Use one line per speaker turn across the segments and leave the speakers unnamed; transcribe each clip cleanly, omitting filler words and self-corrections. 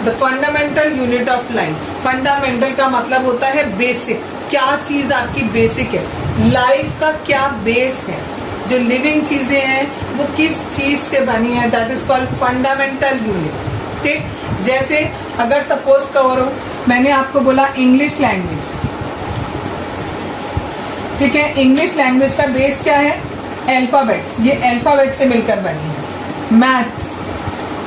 The fundamental unit of life. Fundamental का मतलब होता है बेसिक, क्या चीज आपकी बेसिक है, लाइफ का क्या बेस है, जो लिविंग चीजें हैं वो किस चीज से बनी है, that is called fundamental unit. ठीक, जैसे अगर सपोज करो मैंने आपको बोला इंग्लिश लैंग्वेज, ठीक है, इंग्लिश लैंग्वेज का बेस क्या है, अल्फाबेट्स, ये अल्फाबेट से मिलकर बनी है।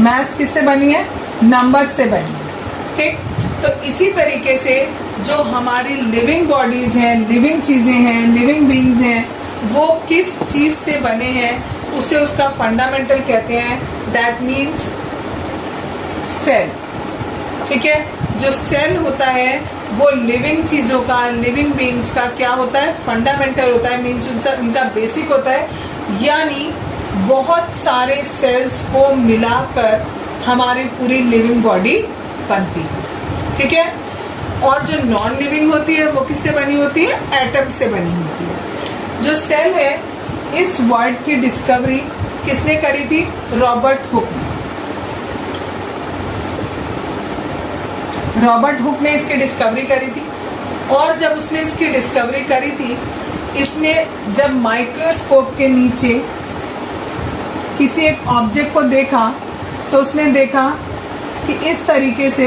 मैथ्स किससे बनी है, नंबर से बनी है। ठीक, तो इसी तरीके से जो हमारी लिविंग बॉडीज हैं, लिविंग चीजें हैं, लिविंग बीइंग्स हैं, वो किस चीज से बने हैं उसे उसका फंडामेंटल कहते हैं, दैट मीन्स सेल। ठीक है, जो सेल होता है वो लिविंग चीजों का, लिविंग बीइंग्स का क्या होता है, फंडामेंटल होता है, मीन्स उनका बेसिक होता है। यानी बहुत सारे सेल्स को मिलाकर हमारी पूरी लिविंग बॉडी बनती है। ठीक है, और जो नॉन लिविंग होती है वो किससे बनी होती है, एटम से बनी होती है। जो सेल है, इस वर्ड की डिस्कवरी किसने करी थी, रॉबर्ट हुक ने। रॉबर्ट हुक ने इसकी डिस्कवरी करी थी, और जब उसने इसकी डिस्कवरी करी थी, इसने जब माइक्रोस्कोप के नीचे किसी एक ऑब्जेक्ट को देखा तो उसने देखा कि इस तरीके से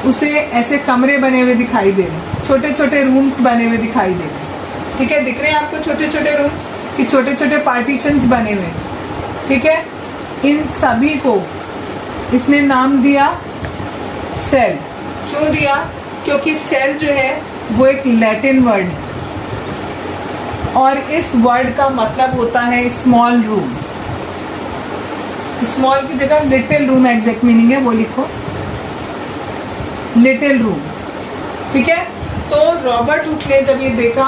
उसे ऐसे कमरे बने हुए दिखाई दे रहे, छोटे छोटे रूम्स बने हुए दिखाई दे रहे। ठीक है, दिख रहे हैं आपको छोटे छोटे रूम्स कि छोटे छोटे पार्टीशंस बने हुए। ठीक है, इन सभी को इसने नाम दिया सेल। क्यों दिया, क्योंकि सेल जो है वो एक लैटिन वर्ड है, और इस वर्ड का मतलब होता है स्मॉल रूम। स्मॉल की जगह लिटिल रूम एग्जैक्ट मीनिंग है, वो लिखो, लिटिल रूम। ठीक है, तो रॉबर्ट हुक ने जब ये देखा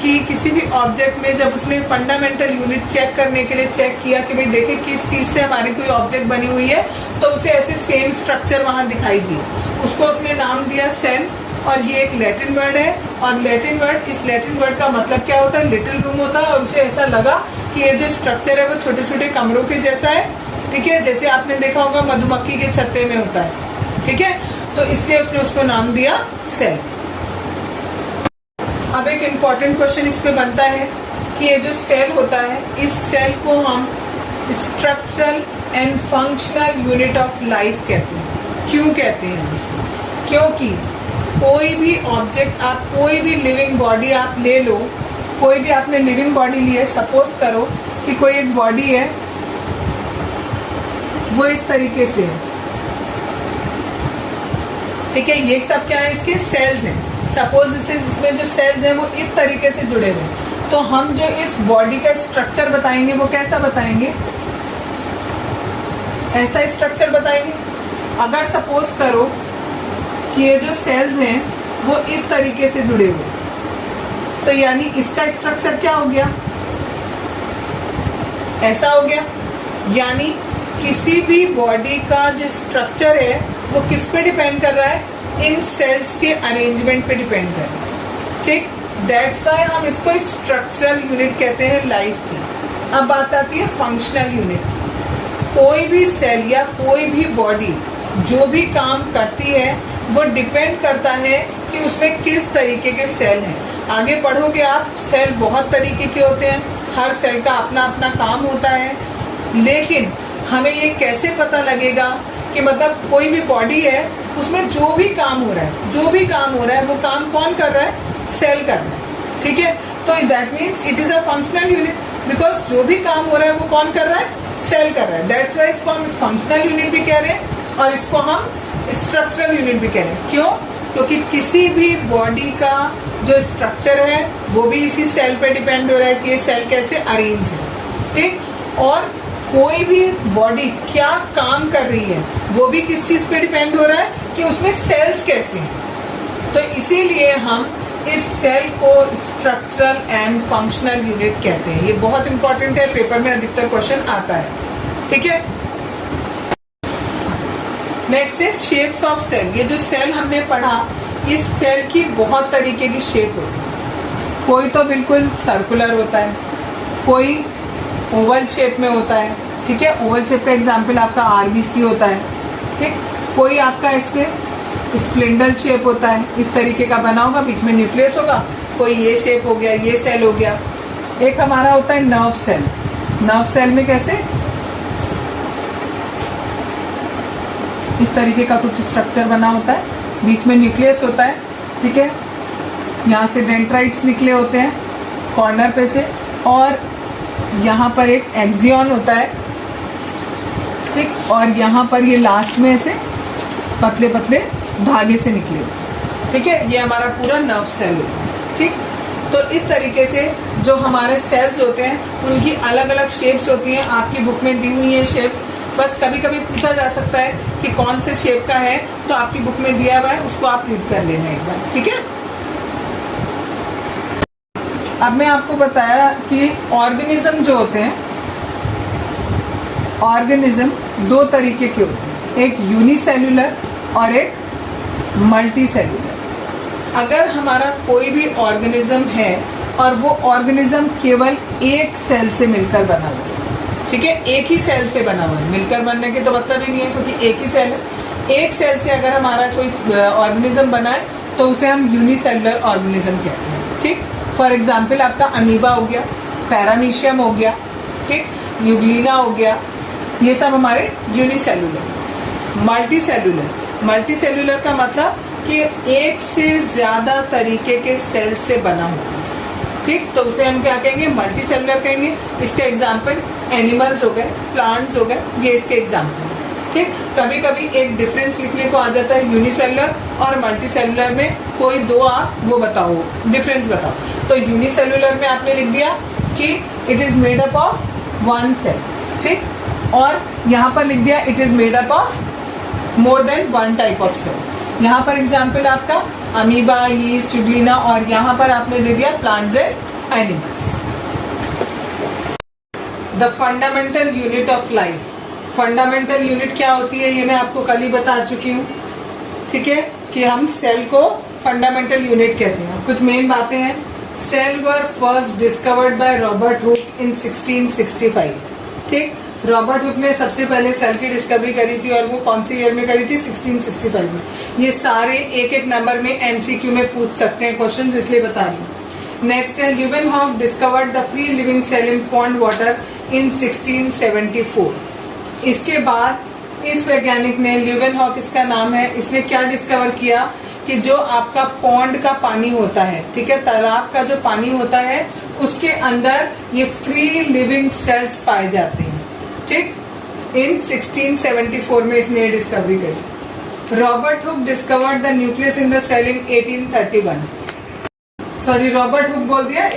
कि किसी भी ऑब्जेक्ट में, जब उसने फंडामेंटल यूनिट चेक करने के लिए चेक किया कि भाई देखे किस चीज से हमारी कोई ऑब्जेक्ट बनी हुई है, तो उसे ऐसे सेम स्ट्रक्चर वहां दिखाई दी, उसको उसने नाम दिया सेल। और ये एक लैटिन वर्ड है, और लैटिन वर्ड, इस लैटिन वर्ड का मतलब क्या होता है, लिटिल रूम होता है, और उसे ऐसा लगा कि ये जो स्ट्रक्चर है वो छोटे छोटे कमरों के जैसा है। ठीक है, जैसे आपने देखा होगा मधुमक्खी के छत्ते में होता है। ठीक है, तो इसलिए उसने उसको नाम दिया सेल। अब एक इम्पॉर्टेंट क्वेश्चन इस पे बनता है कि ये जो सेल होता है, इस सेल को हम structural and functional unit of life कहते हैं। क्यों कहते हैं उसे, क्योंकि कोई भी ऑब्जेक्ट, आप कोई भी लिविंग बॉडी आप ले लो, कोई भी आपने लिविंग बॉडी ली है, सपोज करो कि कोई एक बॉडी है वो इस तरीके से है। ठीक है, ये सब क्या है, इसके सेल्स हैं। सपोज इसमें जो सेल्स हैं वो इस तरीके से जुड़े हुए हैं, तो हम जो इस बॉडी का स्ट्रक्चर बताएंगे वो कैसा बताएंगे, ऐसा स्ट्रक्चर बताएंगे। अगर सपोज करो कि ये जो सेल्स हैं वो इस तरीके से जुड़े हुए, तो यानी इसका स्ट्रक्चर क्या हो गया, ऐसा हो गया। यानी किसी भी बॉडी का जो स्ट्रक्चर है वो किस पे डिपेंड कर रहा है, इन सेल्स के अरेंजमेंट पे डिपेंड कर रहा है। ठीक, दैट्स वाई हम इसको स्ट्रक्चरल यूनिट कहते हैं लाइफ की। अब बात आती है फंक्शनल यूनिट। कोई भी सेल या कोई भी बॉडी जो भी काम करती है वो डिपेंड करता है कि उसमें किस तरीके के सेल हैं। आगे पढ़ोगे आप, सेल बहुत तरीके के होते हैं, हर सेल का अपना अपना काम होता है, लेकिन हमें ये कैसे पता लगेगा कि मतलब कोई भी बॉडी है उसमें जो भी काम हो रहा है, जो भी काम हो रहा है वो काम कौन कर रहा है, सेल कर रहा है। ठीक है, तो that means it is a functional unit, because जो भी काम हो रहा है वो कौन कर रहा है, सेल कर रहा है। दैट्स वाई इसको हम फंक्शनल यूनिट भी कह रहे हैं और इसको हम स्ट्रक्चरल यूनिट भी कह रहे हैं। क्यों, क्योंकि किसी भी बॉडी का जो स्ट्रक्चर है वो भी इसी सेल पे डिपेंड हो रहा है कि ये सेल कैसे अरेंज है। ठीक, और कोई भी बॉडी क्या काम कर रही है वो भी किस चीज पे डिपेंड हो रहा है कि उसमें सेल्स कैसे हैं। तो इसीलिए हम इस सेल को स्ट्रक्चरल एंड फंक्शनल यूनिट कहते हैं। ये बहुत इंपॉर्टेंट है, पेपर में अधिकतर क्वेश्चन आता है। ठीक है, नेक्स्ट है शेप्स ऑफ सेल। ये जो सेल हमने पढ़ा, इस सेल की बहुत तरीके की शेप होती है। कोई तो बिल्कुल सर्कुलर होता है, कोई ओवल शेप में होता है, ठीक है। ओवल शेप का एग्जाम्पल आपका आरबीसी होता है, ठीक। कोई आपका इस पे स्प्लिंडल शेप होता है, इस तरीके का बना होगा, बीच में न्यूक्लियस होगा। कोई ये शेप हो गया, ये सेल हो गया। एक हमारा होता है नर्व सेल। नर्व सेल में कैसे इस तरीके का कुछ स्ट्रक्चर बना होता है, बीच में न्यूक्लियस होता है, ठीक है। यहाँ से डेंड्राइट्स निकले होते हैं कॉर्नर पे से, और यहाँ पर एक एक्सियन होता है, ठीक। और यहाँ पर ये लास्ट में ऐसे पतले पतले धागे से निकले होते हैं, ठीक है। ये हमारा पूरा नर्व सेल होता है, ठीक। तो इस तरीके से जो हमारे सेल्स होते हैं उनकी अलग अलग शेप्स होती हैं। आपकी बुक में दी हुई है शेप्स, बस कभी कभी पूछा जा सकता है कि कौन से शेप का है, तो आपकी बुक में दिया हुआ है, उसको आप रीड कर लेना एक बार, ठीक है। अब मैं आपको बताया कि ऑर्गेनिज्म जो होते हैं, ऑर्गेनिज्म दो तरीके के होते हैं, एक यूनिसेल्युलर और एक मल्टी सेल्युलर। अगर हमारा कोई भी ऑर्गेनिज्म है और वो ऑर्गेनिज्म केवल एक सेल से मिलकर बना हुआ है, ठीक है, एक ही सेल से बना हुआ है, मिलकर बनने के तो मतलब ही नहीं है, क्योंकि एक ही सेल है। एक सेल से अगर हमारा कोई ऑर्गेनिज्म बना है तो उसे हम यूनिसेल्युलर ऑर्गेनिज्म कहते हैं, ठीक। फॉर एग्जाम्पल आपका अमीबा हो गया, पैरामीशियम हो गया, ठीक, यूग्लिना हो गया, ये सब हमारे unicellular. Multi cellular, multi cellular का मतलब कि एक से ज्यादा तरीके के सेल से बना हुआ, ठीक। तो उसे हम क्या कहेंगे, मल्टी सेल्युलर कहेंगे। इसके एग्जाम्पल एनिमल्स हो गए, प्लांट्स हो गए, ये इसके एग्जाम्पल, ठीक। कभी कभी एक डिफरेंस लिखने को आ जाता है यूनिसेल्युलर और मल्टी सेल्युलर में, कोई दो आप वो बताओ, डिफरेंस बताओ। तो यूनिसेल्युलर में आपने लिख दिया कि it is made up of one cell, ठीक। और यहाँ पर लिख दिया it is made up of more than one type of cell. यहाँ पर एग्जाम्पल आपका अमीबा, यीस्ट, यूग्लिना, और यहाँ पर आपने दे दिया plants and animals. The fundamental unit of life. Fundamental unit क्या होती है ये मैं आपको कल ही बता चुकी हूँ, ठीक है, कि हम सेल को फंडामेंटल यूनिट कहते हैं। कुछ मेन बातें हैं। Cell were first discovered by Robert Hooke in 1665, ठीक। रॉबर्ट हुक ने सबसे पहले सेल की डिस्कवरी करी थी, और वो कौन से ईयर में करी थी, 1665 में। ये सारे एक एक नंबर में एमसीक्यू में पूछ सकते हैं क्वेश्चंस, इसलिए बता रही हूँ। नेक्स्ट है Leeuwenhoek discovered the free living cell in pond water in 1674। इसके बाद इस वैज्ञानिक ने, ल्यूवेनहॉक इसका नाम है, इसने क्या डिस्कवर किया कि जो आपका पॉन्ड का पानी होता है, ठीक है, तालाब का जो पानी होता है, उसके अंदर ये फ्री लिविंग सेल्स पाए जाते हैं, ठीक। इन 1674 में इसने डिस्कवरी करी। Robert Hooke discovered the nucleus in the cell in 1831। Sorry, Robert Hooke बोल दिया,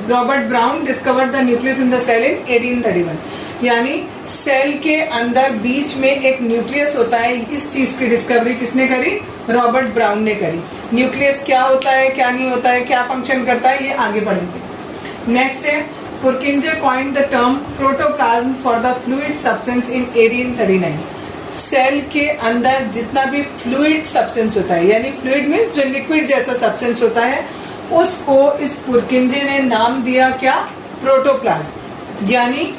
Robert Brown discovered the nucleus in the cell in 1831। यानी सेल के अंदर बीच में एक न्यूक्लियस होता है, इस चीज की डिस्कवरी किसने करी, रॉबर्ट ब्राउन ने करी। न्यूक्लियस क्या होता है, क्या नहीं होता है, क्या फंक्शन करता है, ये आगे बढ़ेंगे। नेक्स्ट है Purkinje coined the term protoplasm for the fluid substance in 1839। Cell के अंदर जितना भी फ्लूइड सब्सटेंस होता है, यानी फ्लूइड मीन्स जो लिक्विड जैसा सब्सटेंस होता है, उसको इस पुरकिंजे ने नाम दिया क्या, प्रोटोप्लाज्म। यानी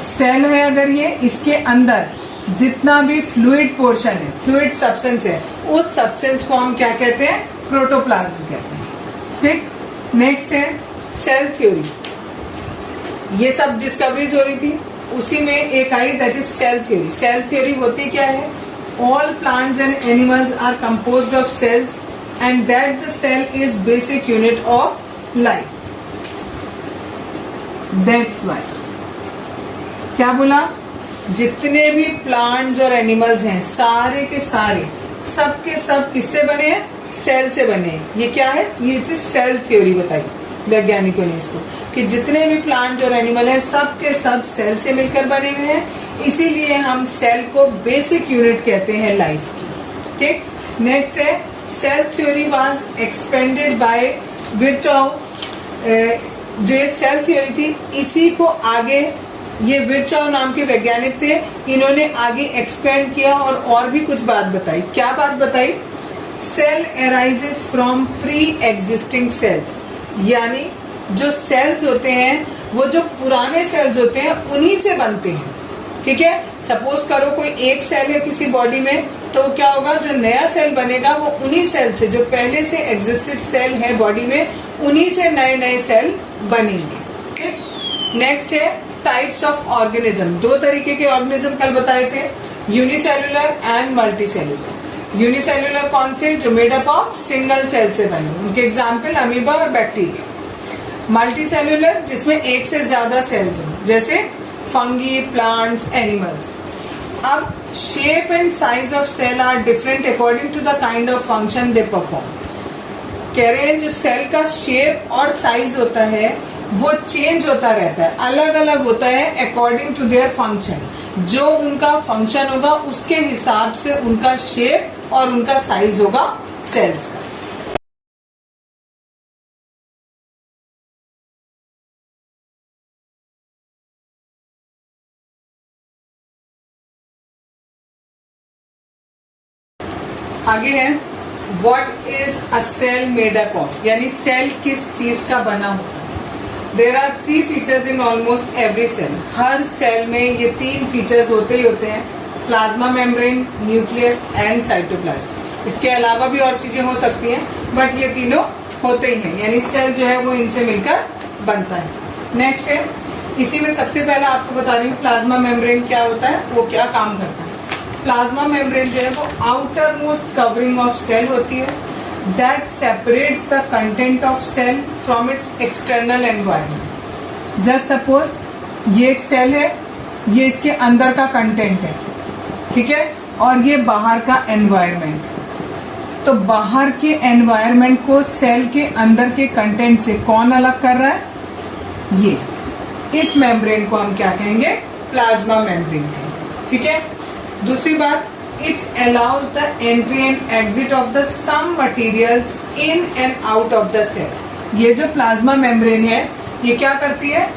सेल है अगर ये, इसके अंदर जितना भी फ्लूइड पोर्शन है, फ्लूइड सब्सटेंस है, उस सब्सटेंस को हम क्या कहते हैं, प्रोटोप्लाज्म कहते हैं, ठीक। नेक्स्ट है सेल थ्योरी। ये सब डिस्कवरीज हो रही थी, उसी में एक आई, that is cell theory. Cell theory होती क्या है, all plants and animals are composed of cells and that the cell is basic unit of life. That's why, क्या बोला, जितने भी प्लांट्स और एनिमल्स हैं, सारे के सारे, सब के सब किससे बने हैं, सेल से बने हैं। ये क्या है, ये सेल थ्योरी बताई वैज्ञानिकों ने इसको, कि जितने भी प्लांट्स और एनिमल हैं, सब के सब सेल से मिलकर बने हुए हैं, इसीलिए हम सेल को बेसिक यूनिट कहते हैं लाइफ की, ठीक। नेक्स्ट है cell theory was expanded by Virchow. जो ये सेल थ्योरी थी, इसी को आगे ये विर्चॉव नाम के वैज्ञानिक थे, इन्होंने आगे एक्सपेंड किया और भी कुछ बात बताई। क्या बात बताई, cell arises from pre existing cells. यानी जो सेल्स होते हैं वो जो पुराने सेल्स होते हैं उन्हीं से बनते हैं, ठीक है। सपोज करो कोई एक सेल है किसी बॉडी में, तो क्या होगा, जो नया सेल बनेगा वो उन्हीं सेल से, जो पहले से एग्जिस्टेड सेल है बॉडी में, उन्हीं से नए नए सेल बनेंगे। नेक्स्ट है टाइप्स ऑफ ऑर्गेनिज्म। दो तरीके के ऑर्गेनिज्म कल बताए थे, यूनिसेल्युलर एंड मल्टीसेल्युलर। यूनिसेल्युलर कौन से, जो मेडअप ऑफ सिंगल सेल से बने, उनके एग्जाम्पल अमीबा और बैक्टीरिया। मल्टीसेल्युलर जिसमें एक से ज्यादा सेल्स हो, जैसे फंगी, प्लांट्स, एनिमल्स। अब shape and size of cell are different according to the kind of function they perform. कह रहे हैं जो सेल का शेप और साइज होता है वो चेंज होता रहता है, अलग अलग होता है अकॉर्डिंग टू देयर फंक्शन। जो उनका फंक्शन होगा उसके हिसाब से उनका शेप और उनका साइज होगा सेल्स का। आगे है what is a cell made up of, यानी सेल किस चीज का बना होता है। There are 3 features in almost every cell. हर सेल में ये 3 फीचर्स होते ही होते हैं, plasma membrane, nucleus and cytoplasm. इसके अलावा भी और चीजें हो सकती हैं, बट ये तीनों होते ही हैं, यानी सेल जो है वो इनसे मिलकर बनता है। नेक्स्ट है, इसी में सबसे पहले आपको बता रही हूँ प्लाज्मा मेम्ब्रेन क्या होता है, वो क्या काम करता है। प्लाज्मा मेम्ब्रेन जो है वो outermost covering of cell होती है that separates the content of cell from its external environment. Just suppose ये एक सेल है, ये इसके अंदर का कंटेंट है, ठीक है, और ये बाहर का एनवायरनमेंट। तो बाहर के एनवायरनमेंट को सेल के अंदर के कंटेंट से कौन अलग कर रहा है, ये। इस मेम्ब्रेन को हम क्या कहेंगे, प्लाज्मा मेम्ब्रेन, ठीक है। दूसरी बात, it allows the entry and exit of the some materials in and out of the cell. ये जो प्लाज्मा मेम्ब्रेन है ये क्या करती है,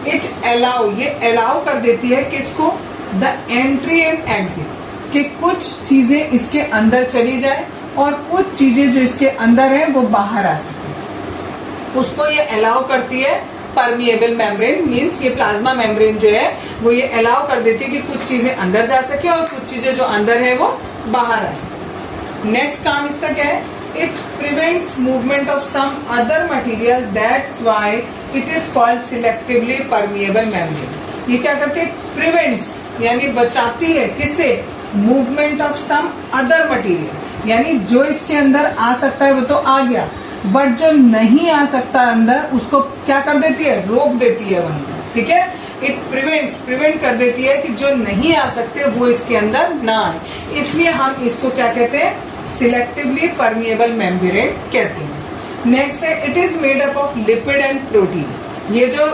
इट अलाउ, ये अलाउ कर देती है किसको, द एंट्री एंड एग्जिट, कि कुछ चीजें इसके अंदर चली जाए और कुछ चीजें जो इसके अंदर है वो बाहर आ सके, उसको ये अलाउ करती है। परमिएबल मेम्ब्रेन मींस ये प्लाज्मा मेम्ब्रेन जो है वो ये अलाउ कर देती है कि कुछ चीजें अंदर जा सके और कुछ चीजें जो अंदर है वो बाहर आ सके। नेक्स्ट काम इसका क्या है, it prevents movement of some other material, that's why it is called selectively permeable membrane. ये क्या करती है, प्रिवेंट्स यानी बचाती है, किससे, movement of some other material, यानी जो इसके अंदर आ सकता है वो तो आ गया, बट जो नहीं आ सकता अंदर उसको क्या कर देती है, रोक देती है वहीं, ठीक है। इट प्रिवेंट कर देती है कि जो नहीं आ सकते वो इसके अंदर ना आए, इसलिए हम इसको क्या कहते हैं, सिलेक्टिवली परमिएबल मेम्ब्रेन कहते हैं। नेक्स्ट है, it is made up of lipid and protein. ये जो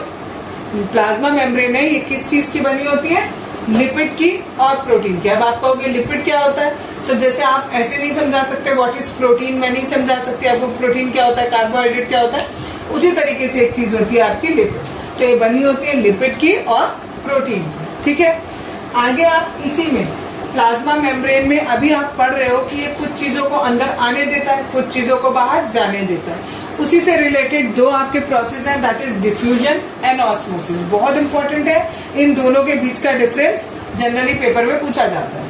प्लाज्मा मेम्ब्रेन है ये किस चीज की बनी होती है, लिपिड की और प्रोटीन की। अब आप कहोगे लिपिड क्या होता है, तो जैसे आप ऐसे नहीं समझा सकते व्हाट इज प्रोटीन, मैं नहीं समझा सकती आपको प्रोटीन क्या होता है, कार्बोहाइड्रेट क्या होता है, उसी तरीके से एक चीज होती है आपकी लिपिड। तो ये बनी होती है लिपिड की और प्रोटीन, ठीक है। आगे आप इसी में प्लाज्मा मेम्ब्रेन में अभी आप पढ़ रहे हो कि ये कुछ चीजों को अंदर आने देता है, कुछ चीजों को बाहर जाने देता है। उसी से रिलेटेड 2 आपके प्रोसेस हैं, that is diffusion and osmosis. बहुत इंपॉर्टेंट है, इन दोनों के बीच का डिफरेंस जनरली पेपर में पूछा जाता है।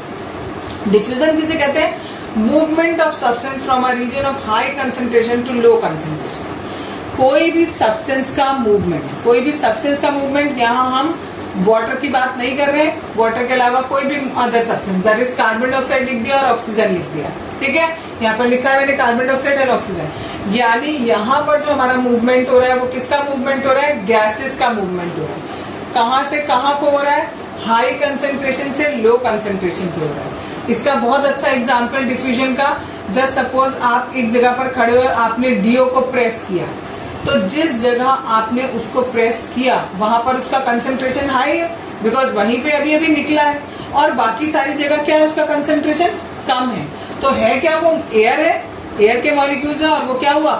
डिफ्यूजन किसे कहते हैं, movement of substance from a region of high concentration to low concentration. कोई भी सब्सटेंस का मूवमेंट, कोई भी सब्सटेंस का मूवमेंट, यहाँ हम वाटर की बात नहीं कर रहे हैं, वाटर के अलावा कोई भी other substance, that is carbon dioxide लिख दिया और ऑक्सीजन लिख दिया, ठीक है। यहाँ पर लिखा है मैंने कार्बन डाइऑक्साइड और ऑक्सीजन, यानी यहाँ पर जो हमारा मूवमेंट हो रहा है वो किसका मूवमेंट हो रहा है, गैसेस का मूवमेंट हो रहा है। कहाँ से कहाँ को हो रहा है, हाई कंसेंट्रेशन से लो कंसेंट्रेशन पे हो रहा है। इसका बहुत अच्छा एग्जाम्पल डिफ्यूजन का, जस्ट सपोज आप एक जगह पर खड़े हो और आपने डीओ को प्रेस किया, तो जिस जगह आपने उसको प्रेस किया वहां पर उसका कंसंट्रेशन हाई है, बिकॉज वहीं पे अभी अभी निकला है, और बाकी सारी जगह क्या है, उसका कंसंट्रेशन कम है। तो है क्या, वो एयर है, एयर के मॉलिक्यूल्स है, और वो क्या हुआ,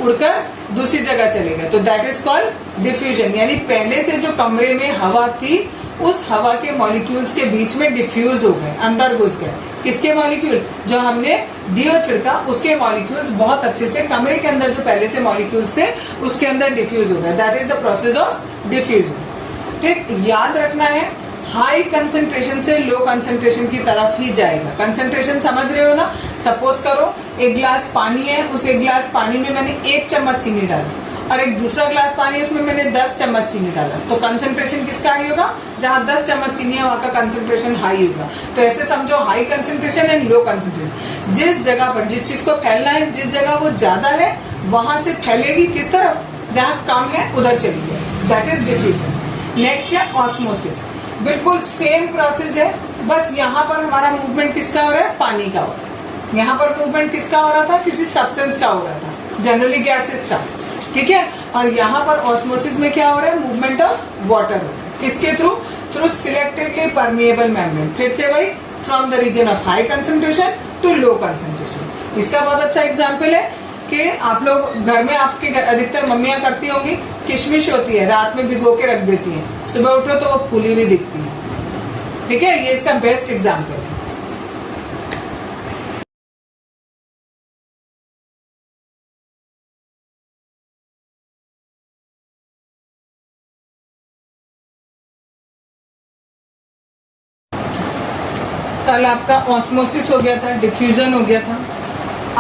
उड़कर दूसरी जगह चले गए। तो दैट इज कॉल्ड डिफ्यूजन, यानी पहले से जो कमरे में हवा थी उस हवा के मॉलिक्यूल्स के बीच में डिफ्यूज हो गए, अंदर घुस गए। किसके मॉलिक्यूल, जो हमने डीओ छिड़का उसके मॉलिक्यूल्स बहुत अच्छे से कमरे के अंदर जो पहले से मॉलिक्यूल्स थे उसके अंदर डिफ्यूज हो गए। That is the process of diffusion. ठीक, याद रखना है हाई कंसंट्रेशन से लो कंसंट्रेशन की तरफ ही जाएगा। कंसंट्रेशन समझ रहे हो ना? सपोज करो एक गिलास पानी है, उस एक गिलास पानी में मैंने 1 चम्मच चीनी डाली और एक दूसरा गिलास पानी है उसमें मैंने 10 चम्मच चीनी डाला, तो कंसंट्रेशन किसका हाई होगा? जहां 10 चम्मच चीनी है वहां का कंसंट्रेशन हाई होगा। तो ऐसे समझो high concentration and low concentration. जिस जगह पर जिस चीज को फैलना है, जिस जगह वो ज्यादा है वहां से फैलेगी किस तरफ? जहां कम है उधर चली जाए, दैट इज डिफ्यूजन। नेक्स्ट है ऑस्मोसिस। बिल्कुल सेम प्रोसेस है, बस यहाँ पर हमारा मूवमेंट किसका हो रहा है? पानी का हो रहा है। यहाँ पर मूवमेंट किसका हो रहा था? किसी सब्सटेंस का हो रहा था, जनरली गैसेस का, ठीक है। और यहाँ पर ऑस्मोसिस में क्या हो रहा है? Movement of water. किसके through? Through selectively permeable membrane. फिर से वही, from the region of high concentration to low concentration. इसका बहुत अच्छा एग्जाम्पल है कि आप लोग घर में, आपके अधिकतर मम्मियां करती होंगी, किशमिश होती है, रात में भिगो के रख देती है, सुबह उठो तो वो फूली हुई दिखती है, ठीक है। ये इसका बेस्ट एग्जाम्पल है। कल आपका ऑस्मोसिस हो गया था, डिफ्यूजन हो गया था।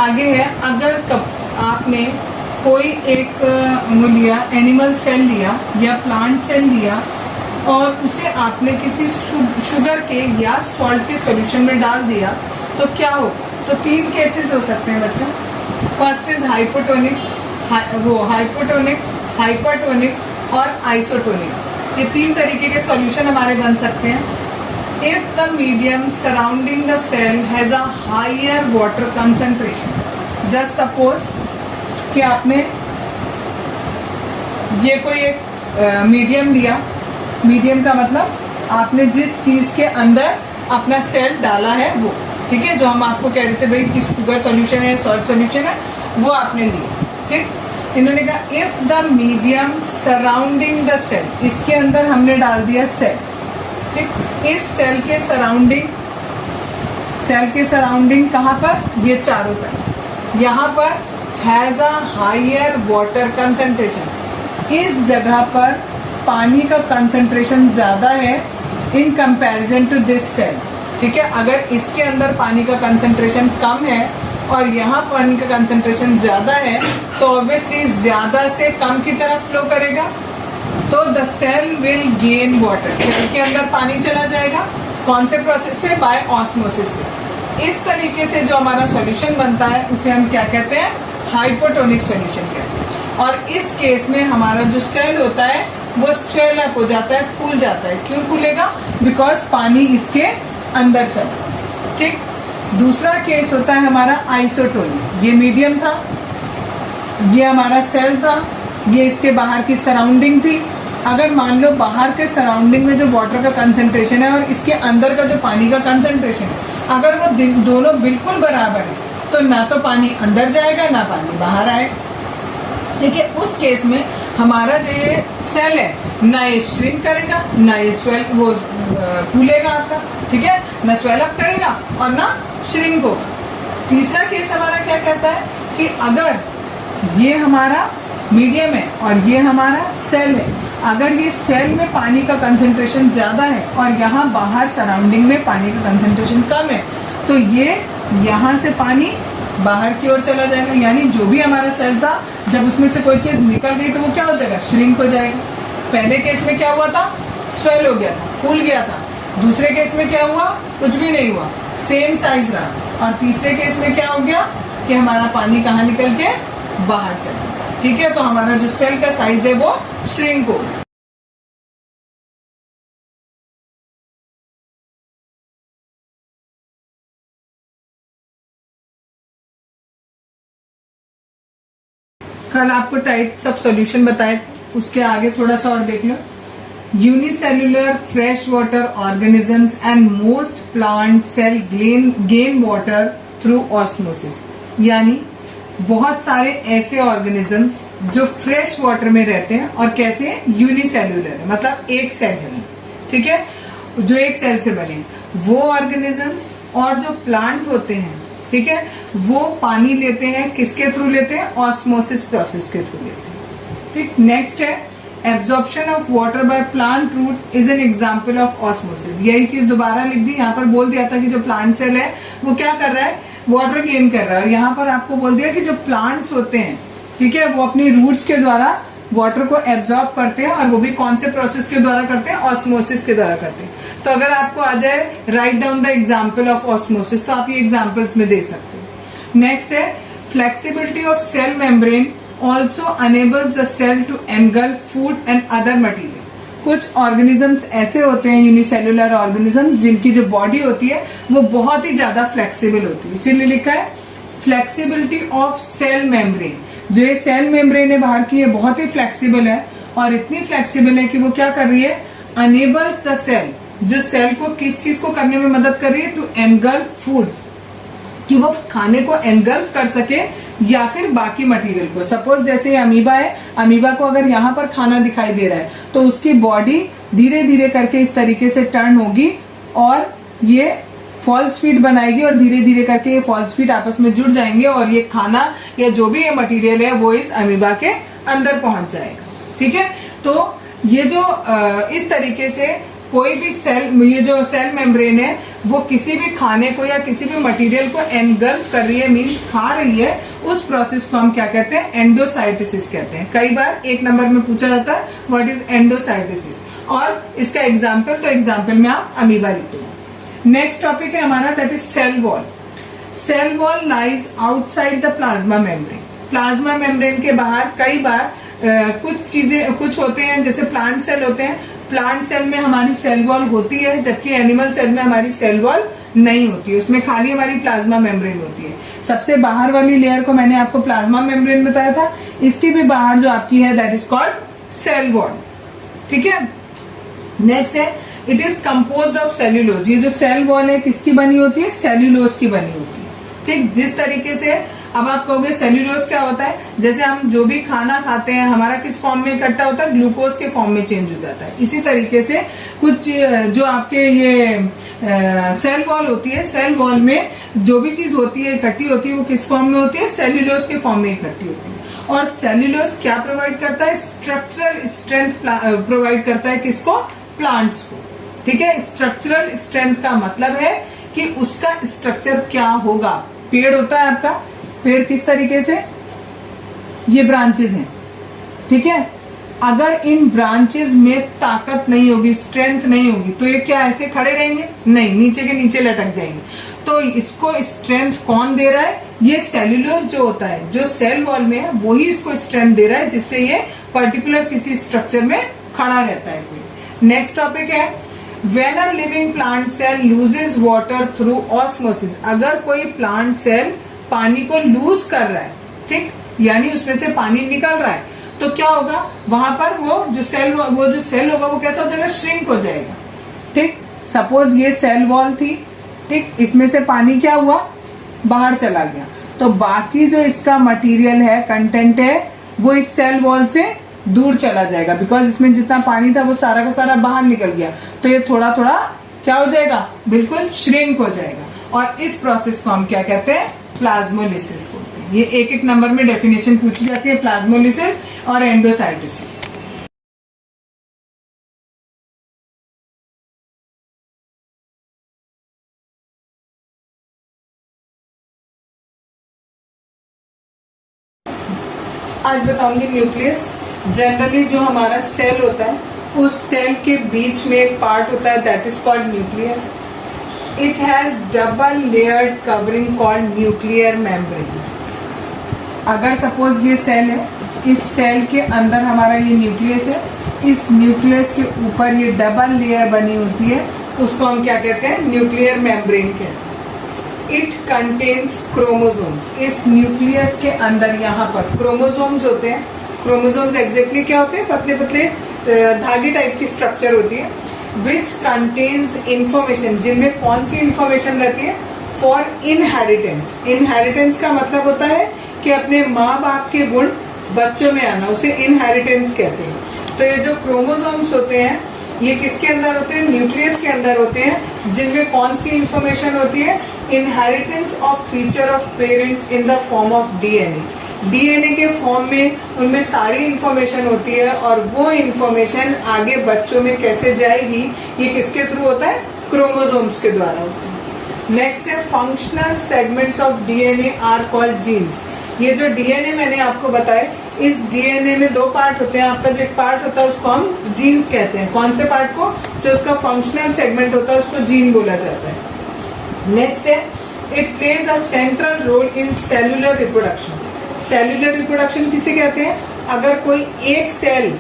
आगे है, अगर आपने कोई एक वो लिया, एनिमल सेल लिया या प्लांट सेल लिया और उसे आपने किसी शुगर के या सॉल्ट के सॉल्यूशन में डाल दिया तो क्या हो? तो 3 केसेस हो सकते हैं बच्चा। फर्स्ट इज हाइपोटोनिक, हाइपरटोनिक और आइसोटोनिक। ये 3 तरीके के सॉल्यूशन हमारे बन सकते हैं। If the medium surrounding the cell has a higher water concentration, just suppose कि आपने ये कोई एक मीडियम लिया, मीडियम का मतलब आपने जिस चीज के अंदर अपना सेल डाला है वो, ठीक है, जो हम आपको कह रहे थे भाई कि शुगर सॉल्यूशन है, सॉल्ट सॉल्यूशन है, वो आपने लिया, ठीक। इन्होंने कहा if the medium surrounding the cell, इसके अंदर हमने डाल दिया सेल, ठीक। इस सेल के सराउंडिंग कहाँ पर? ये चारों तरफ, यहाँ पर has a higher water concentration. इस जगह पर पानी का कंसंट्रेशन ज्यादा है in comparison to this cell, ठीक है। अगर इसके अंदर पानी का कंसंट्रेशन कम है और यहाँ पानी का कंसंट्रेशन ज्यादा है तो ऑब्वियसली ज्यादा से कम की तरफ फ्लो करेगा, तो the cell will gain water. Cell के अंदर पानी चला जाएगा, कौन से प्रोसेस से? बाय ऑस्मोसिस से। इस तरीके से जो हमारा सॉल्यूशन बनता है उसे हम क्या कहते हैं? हाइपोटोनिक सॉल्यूशन कहते हैं। और इस केस में हमारा जो सेल होता है वो स्वेल अप हो जाता है, फूल जाता है। क्यों फूलेगा? बिकॉज पानी इसके अंदर चला, ठीक। दूसरा केस होता है हमारा आइसोटोनिक। ये मीडियम था, ये हमारा सेल था, ये इसके बाहर की सराउंडिंग थी। अगर मान लो बाहर के सराउंडिंग में जो वाटर का कंसंट्रेशन है और इसके अंदर का जो पानी का कंसंट्रेशन है, अगर वो दोनों बिल्कुल बराबर है तो ना तो पानी अंदर जाएगा ना पानी बाहर आएगा, ठीक है। उस केस में हमारा जो ये सेल है ना ये श्रिंक करेगा, ना ये फूलेगा आपका, ठीक है, ना स्वेल अप करेगा और ना श्रिंक होगा। तीसरा केस हमारा क्या कहता है कि अगर ये हमारा मीडियम है और ये हमारा सेल है, अगर ये सेल में पानी का कंसंट्रेशन ज्यादा है और यहाँ बाहर सराउंडिंग में पानी का कंसंट्रेशन कम है, तो ये यहाँ से पानी बाहर की ओर चला जाएगा। यानी जो भी हमारा सेल था, जब उसमें से कोई चीज निकल गई तो वो क्या हो जाएगा? श्रिंक हो जाएगा। पहले केस में क्या हुआ था? स्वेल हो गया था, फूल गया था। दूसरे केस में क्या हुआ? कुछ भी नहीं हुआ, सेम साइज रहा। और तीसरे केस में क्या हो गया कि हमारा पानी कहाँ निकल के बाहर चला, ठीक है। तो हमारा जो सेल का साइज है वो श्रिंक हो गया। कल आपको टाइप्स ऑफ सॉल्यूशन बताए थे, उसके आगे थोड़ा सा और देख लो। Unicellular fresh water organisms and most plant cell gain water through osmosis. यानी बहुत सारे ऐसे ऑर्गेनिजम्स जो फ्रेश वाटर में रहते हैं और कैसे? यूनिसेल्युलर है, मतलब एक सेल है, ठीक है, जो एक सेल से बने हैं वो ऑर्गेनिजम्स। और जो प्लांट होते हैं, ठीक है, वो पानी लेते हैं, किसके थ्रू लेते हैं? ऑस्मोसिस प्रोसेस के थ्रू लेते हैं, ठीक। नेक्स्ट है absorption of water by plant root is an example of osmosis. यही चीज दोबारा लिख दी, यहाँ पर बोल दिया था कि जो प्लांट सेल है वो क्या कर रहा है, वाटर गेन कर रहा है, और यहाँ पर आपको बोल दिया कि जो प्लांट्स होते हैं, ठीक है, वो अपनी रूट्स के द्वारा वाटर को एब्जॉर्ब करते हैं, और वो भी कौन से प्रोसेस के द्वारा करते हैं, ऑस्मोसिस के द्वारा करते हैं। तो अगर आपको आ जाए write down the example of osmosis, तो आप ये एग्जाम्पल्स में दे सकते हो। नेक्स्ट है flexibility of cell membrane also enables the cell to engulf food and other material। कुछ ऑर्गेनिजम्स ऐसे होते हैं, यूनिसेलुलर ऑर्गेनिज्म, जिनकी जो बॉडी होती है वो बहुत ही ज्यादा फ्लेक्सिबल होती है, इसीलिए लिखा है फ्लेक्सिबिलिटी ऑफ सेल मेम्ब्रेन। जो ये सेल मेम्ब्रेन है बाहर की, ये बहुत ही फ्लेक्सिबल है, और इतनी फ्लेक्सिबल है कि वो क्या कर रही है, अनेबल्स द सेल, जो सेल को किस चीज को करने में मदद कर रही है, टू एनगल्फ फूड, कि वो खाने को एनगल्फ कर सके या फिर बाकी मटेरियल को। सपोज जैसे अमीबा है, अमीबा को अगर यहाँ पर खाना दिखाई दे रहा है तो उसकी बॉडी धीरे धीरे करके इस तरीके से टर्न होगी और ये फॉल्स फीट बनाएगी, और धीरे धीरे करके ये फॉल्स फीट आपस में जुड़ जाएंगे, और ये खाना या जो भी ये मटेरियल है वो इस अमीबा के अंदर पहुंच जाएगा। ठीक है, तो ये जो इस तरीके से कोई भी सेल, ये जो सेल मेम्ब्रेन है वो किसी भी खाने को या किसी भी मटेरियल को एनगल्फ कर रही है, मींस खा रही है, उस प्रोसेस को हम क्या कहते हैं, एंडोसाइटोसिस कहते हैं। कई बार एक नंबर में पूछा जाता है व्हाट इज एंडोसाइटोसिस, और इसका एग्जाम्पल, तो एग्जाम्पल में आप अमीबा लिख दो। नेक्स्ट टॉपिक है हमारा, that is cell wall. Cell wall lies outside the plasma membrane. Plasma membrane के बाहर कई बार कुछ चीजें, कुछ होते हैं, जैसे प्लांट सेल होते हैं, प्लांट सेल में हमारी सेल वॉल होती है, जबकि एनिमल सेल में हमारी सेल वॉल नहीं होती है, उसमें खाली हमारी प्लाज्मा मेम्ब्रेन होती है। सबसे बाहर वाली लेयर को मैंने आपको प्लाज्मा मेम्ब्रेन बताया था, इसके भी बाहर जो आपकी है that is called cell wall. ठीक है, नेक्स्ट है it is composed of cellulose. ये जो सेल वॉल है किसकी बनी होती है, सेल्यूलोज की बनी होती है। ठीक, जिस तरीके से अब आप कहोगे सेल्यूलोज क्या होता है, जैसे हम जो भी खाना खाते हैं हमारा किस फॉर्म में इकट्ठा होता है, ग्लूकोज के फॉर्म में चेंज हो जाता है। इसी तरीके से कुछ जो आपके ये सेल वॉल होती है, सेल वॉल में जो भी चीज होती है, इकट्ठी होती है, वो किस फॉर्म में होती है, सेल्यूलोज के फॉर्म में इकट्ठी होती है। और सेल्यूलोज क्या प्रोवाइड करता है, स्ट्रक्चरल स्ट्रेंथ प्रोवाइड करता है, किसको, प्लांट्स को। ठीक है, स्ट्रक्चरल स्ट्रेंथ का मतलब है कि उसका स्ट्रक्चर क्या होगा। पेड़ होता है आपका, पेड़ किस तरीके से, ये ब्रांचेस हैं, ठीक है, अगर इन ब्रांचेस में ताकत नहीं होगी, स्ट्रेंथ नहीं होगी, तो ये क्या ऐसे खड़े रहेंगे, नहीं, नीचे के नीचे लटक जाएंगे। तो इसको स्ट्रेंथ कौन दे रहा है, ये सेल्यूलोज जो होता है, जो सेल वॉल में है, वही इसको स्ट्रेंथ दे रहा है, जिससे ये पर्टिकुलर किसी स्ट्रक्चर में खड़ा रहता है। नेक्स्ट टॉपिक है when a living plant cell loses water through osmosis. अगर कोई प्लांट सेल पानी को लूज कर रहा है, ठीक, यानी उसमें से पानी निकल रहा है, तो क्या होगा, वहां पर वो जो सेल होगा वो कैसा हो जाएगा, श्रिंक हो जाएगा। ठीक, सपोज ये सेल वॉल थी, ठीक, इसमें से पानी क्या हुआ, बाहर चला गया, तो बाकी जो इसका मटेरियल है, कंटेंट है, वो इस सेल वॉल से दूर चला जाएगा, बिकॉज इसमें जितना पानी था वो सारा का सारा बाहर निकल गया, तो ये थोड़ा थोड़ा क्या हो जाएगा, बिल्कुल श्रिंक हो जाएगा। और इस प्रोसेस को हम क्या कहते हैं, प्लाज्मोलिसिस बोलते हैं। ये एक एक नंबर में डेफिनेशन पूछी जाती है, प्लाज्मोलिसिस और एंडोसाइटोसिस। आज बताऊंगी न्यूक्लियस। जनरली जो हमारा सेल होता है, उस सेल के बीच में एक पार्ट होता है that is called nucleus. It has double layered covering called nuclear membrane. अगर सपोज ये सेल है, इस सेल के अंदर हमारा ये न्यूक्लियस है, इस न्यूक्लियस के ऊपर ये डबल लेयर बनी होती है, उसको हम क्या कहते हैं, न्यूक्लियर मेम्ब्रेन कहते हैं। It contains chromosomes. इस न्यूक्लियस के अंदर यहाँ पर क्रोमोसोम्स होते हैं। क्रोमोसोम्स एग्जैक्टली क्या होते हैं, पतले पतले धागे टाइप की स्ट्रक्चर होती है, विच कंटेन्स इंफॉर्मेशन, जिनमें कौन सी इंफॉर्मेशन रहती है, फॉर इनहेरिटेंस। इनहेरिटेंस का मतलब होता है कि अपने माँ बाप के गुण बच्चों में आना, उसे इनहेरिटेंस कहते हैं। तो ये जो क्रोमोसोम्स होते हैं, ये किसके अंदर होते हैं, न्यूक्लियस के अंदर होते हैं, जिनमें कौन सी इंफॉर्मेशन होती है, inheritance of feature of parents in the form of DNA. DNA के फॉर्म में उनमें सारी इंफॉर्मेशन होती है और वो इंफॉर्मेशन आगे बच्चों में कैसे जाएगी, ये किसके थ्रू होता है? क्रोमोसोम्स के द्वारा होता है। नेक्स्ट है functional segments of DNA are called genes. ये जो डीएनए मैंने आपको बताया, इस डीएनए में दो पार्ट होते हैं। आपका जो एक पार्ट होता है उसको हम जीन्स कहते हैं। कौन से पार्ट को? जो उसका फंक्शनल सेगमेंट होता है उसको जीन बोला जाता है। नेक्स्ट है it plays a central role in cellular reproduction. Cellular reproduction किसे कहते हैं? अगर कोई एक सेल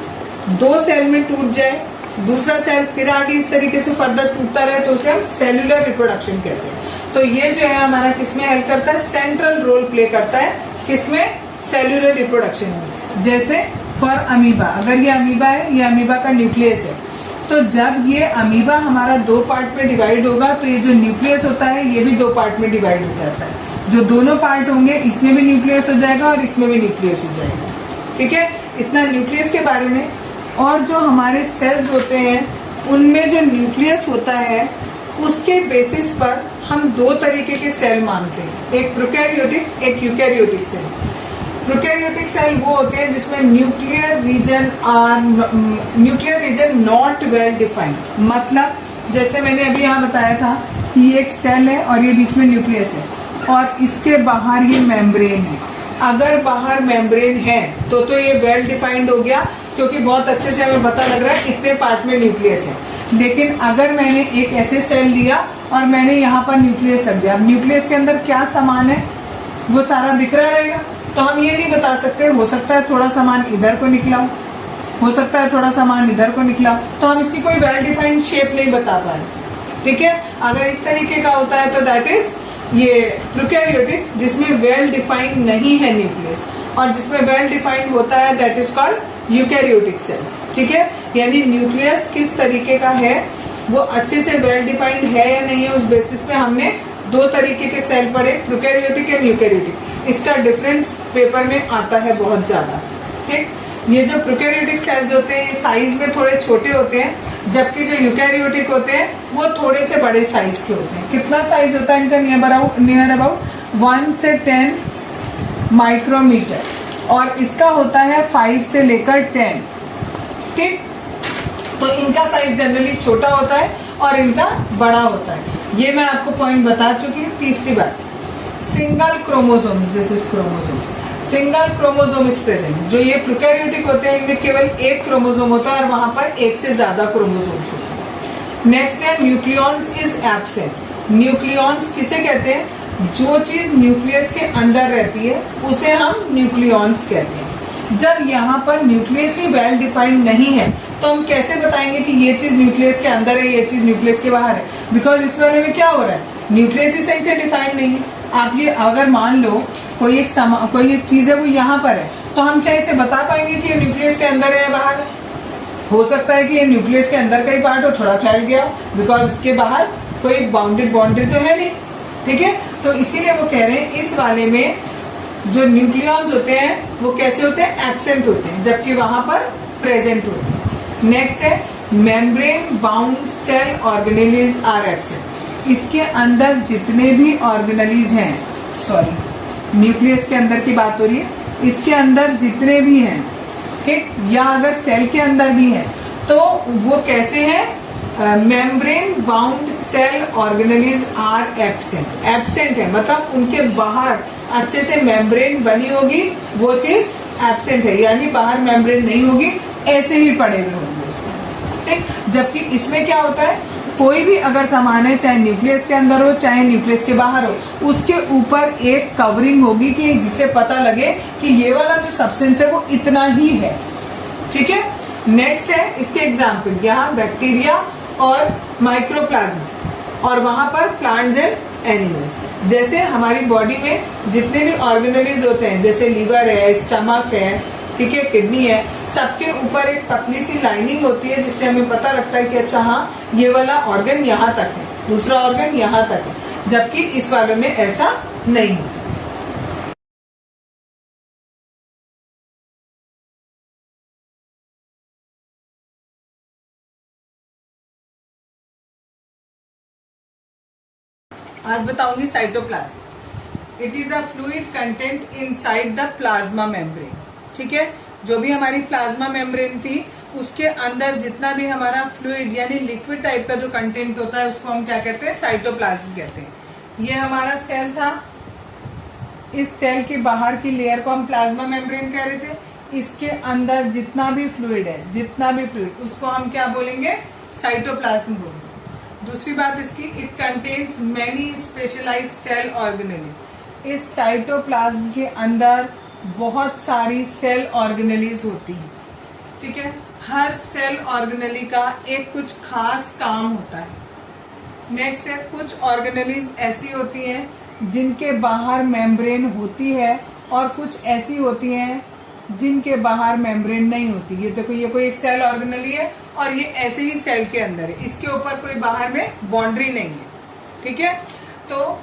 दो सेल में टूट जाए, दूसरा सेल फिर आगे इस तरीके से फर्दर टूटता रहे, तो उसे हम सेलुलर रिप्रोडक्शन कहते हैं। तो ये जो है हमारा किसमें हेल्प करता है? सेंट्रल रोल प्ले करता है। किसमें? सेलुलर रिप्रोडक्शन में। जैसे फॉर अमीबा, अगर ये अमीबा है, ये अमीबा का न्यूक्लियस है, तो जब ये अमीबा हमारा दो पार्ट में डिवाइड होगा तो ये जो न्यूक्लियस होता है ये भी दो पार्ट में डिवाइड हो जाता है। जो दोनों पार्ट होंगे इसमें भी न्यूक्लियस हो जाएगा और इसमें भी न्यूक्लियस हो जाएगा। ठीक है, इतना न्यूक्लियस के बारे में। और जो हमारे सेल्स होते हैं उनमें जो न्यूक्लियस होता है उसके बेसिस पर हम दो तरीके के सेल मानते हैं, एक प्रोकैरियोटिक, एक यूकैरियोटिक सेल। प्रोकैरियोटिक सेल वो होते हैं जिसमें nuclear region not well defined. मतलब जैसे मैंने अभी यहाँ बताया था कि ये एक सेल है और ये बीच में न्यूक्लियस है और इसके बाहर ये मेम्ब्रेन है। अगर बाहर मेम्ब्रेन है तो ये वेल डिफाइंड हो गया, क्योंकि बहुत अच्छे से हमें पता लग रहा है इतने पार्ट में न्यूक्लियस है। लेकिन अगर मैंने एक ऐसे सेल लिया और मैंने यहाँ पर न्यूक्लियस रख दिया, अब न्यूक्लियस के अंदर क्या सामान है वो सारा बिखरा रहेगा, तो हम ये नहीं बता सकते। हो सकता है थोड़ा सामान इधर को निकला हो सकता है थोड़ा सामान इधर को निकला, तो हम इसकी कोई वेल डिफाइंड शेप नहीं बता पाए। ठीक है, अगर इस तरीके का होता है तो दैट इज ये प्रोकैरियोटिक, जिसमें वेल डिफाइंड नहीं है न्यूक्लियस, और जिसमें वेल डिफाइंड होता है that is called eukaryotic cells. ठीक है, यानी न्यूक्लियस किस तरीके का है, वो अच्छे से वेल डिफाइंड है या नहीं है, उस बेसिस पे हमने दो तरीके के सेल पढ़े, प्रोकैरियोटिक एंड यूकैरियोटिक। इसका डिफरेंस पेपर में आता है बहुत ज्यादा। ठीक, ये जो प्रोकैरियोटिक सेल्स होते हैं साइज में थोड़े छोटे होते हैं, जबकि जो यूकैरियोटिक होते हैं वो थोड़े से बड़े साइज के होते हैं। कितना साइज होता है इनका? नियर अबाउट 1 से 10 माइक्रोमीटर, और इसका होता है 5 से लेकर 10। ठीक, तो इनका साइज जनरली छोटा होता है और इनका बड़ा होता है। ये मैं आपको पॉइंट बता चुकी हूँ। तीसरी बात, single chromosome, this is chromosomes, single chromosome is present. जो ये प्रोकैरियोटिक होते हैं इनमें केवल एक क्रोमोसोम होता है और वहां पर एक से ज्यादा क्रोमोसोम्स होते हैं। नेक्स्ट है न्यूक्लियॉन्स इज एब्सेंट। न्यूक्लियॉन्स किसे कहते हैं? जो चीज न्यूक्लियस के अंदर रहती है उसे हम न्यूक्लियॉन्स कहते हैं। जब यहाँ पर न्यूक्लियस ही वेल डिफाइंड नहीं है तो हम कैसे बताएंगे कि ये चीज न्यूक्लियस के अंदर है, ये चीज न्यूक्लियस के बाहर है? बिकॉज इस वाले में क्या हो रहा है, न्यूक्लियस ही सही से डिफाइंड नहीं है। आप ये अगर मान लो कोई एक चीज है वो यहाँ पर है, तो हम क्या इसे बता पाएंगे कि ये न्यूक्लियस के अंदर है या बाहर है? हो सकता है कि ये न्यूक्लियस के अंदर का ही पार्ट हो, थोड़ा फैल गया, बिकॉज इसके बाहर कोई बाउंड्री तो है नहीं। ठीक है, तो इसीलिए वो कह रहे हैं इस वाले में जो न्यूक्लियॉन्स होते हैं वो कैसे होते हैं? एब्सेंट होते हैं, जबकि वहां पर प्रेजेंट होते हैं। नेक्स्ट है membrane bound cell organelles are absent. इसके अंदर जितने भी ऑर्गेनेलीज हैं, सॉरी न्यूक्लियस के अंदर की बात हो रही है, इसके अंदर जितने भी हैं, ठीक, या अगर सेल के अंदर भी हैं तो वो कैसे हैं? Membrane bound cell organelles are absent. Absent है मतलब उनके बाहर अच्छे से मेम्ब्रेन बनी होगी, वो चीज एब्सेंट है, यानी बाहर मेम्ब्रेन नहीं होगी, ऐसे ही पड़े हुए होंगे उसमें। ठीक, जबकि इसमें क्या होता है, कोई भी अगर सामान है चाहे न्यूक्लियस के अंदर हो चाहे न्यूक्लियस के बाहर हो, उसके ऊपर एक कवरिंग होगी कि जिससे पता लगे कि ये वाला जो सब्सटेंस है वो इतना ही है। ठीक है, नेक्स्ट है इसके एग्जाम्पल, यहाँ बैक्टीरिया और माइक्रोप्लाज्मा, और वहां पर प्लांट्स एंड एनिमल्स। जैसे हमारी बॉडी में जितने भी ऑर्गेनेलीज होते हैं, जैसे लीवर है, स्टमक है, ठीक है, किडनी है, सबके ऊपर एक पतली सी लाइनिंग होती है जिससे हमें पता लगता है कि अच्छा हाँ ये वाला ऑर्गन यहाँ तक है, दूसरा ऑर्गन यहाँ तक है, जबकि इस वाले में ऐसा नहीं है। आज बताऊंगी cytoplasm. It is a fluid content inside the plasma membrane. ठीक है, जो भी हमारी प्लाज्मा मेम्ब्रेन थी उसके अंदर जितना भी हमारा फ्लूइड यानी लिक्विड टाइप का जो कंटेंट होता है उसको हम क्या कहते हैं, साइटोप्लाज्म कहते हैं। ये हमारा सेल था, इस सेल के बाहर की लेयर को हम प्लाज्मा मेम्ब्रेन कह रहे थे। इसके अंदर जितना भी फ्लूइड उसको हम क्या बोलेंगे, साइटोप्लाज्म बोलेंगे। दूसरी बात इसकी, it contains many specialised cell organelles. इस साइटोप्लाज्म के अंदर बहुत सारी सेल ऑर्गेनेलीज होती हैं। ठीक है, हर सेल ऑर्गेनेली का एक कुछ खास काम होता है। नेक्स्ट है, कुछ ऑर्गेनेलीज ऐसी होती हैं जिनके बाहर मेम्ब्रेन होती है और कुछ ऐसी होती हैं जिनके बाहर मेम्ब्रेन नहीं होती। ये देखो, ये कोई एक सेल ऑर्गेनेली है और ये ऐसे ही सेल के अंदर है, इसके ऊपर कोई बाहर में बाउंड्री नहीं है। ठीक है, तो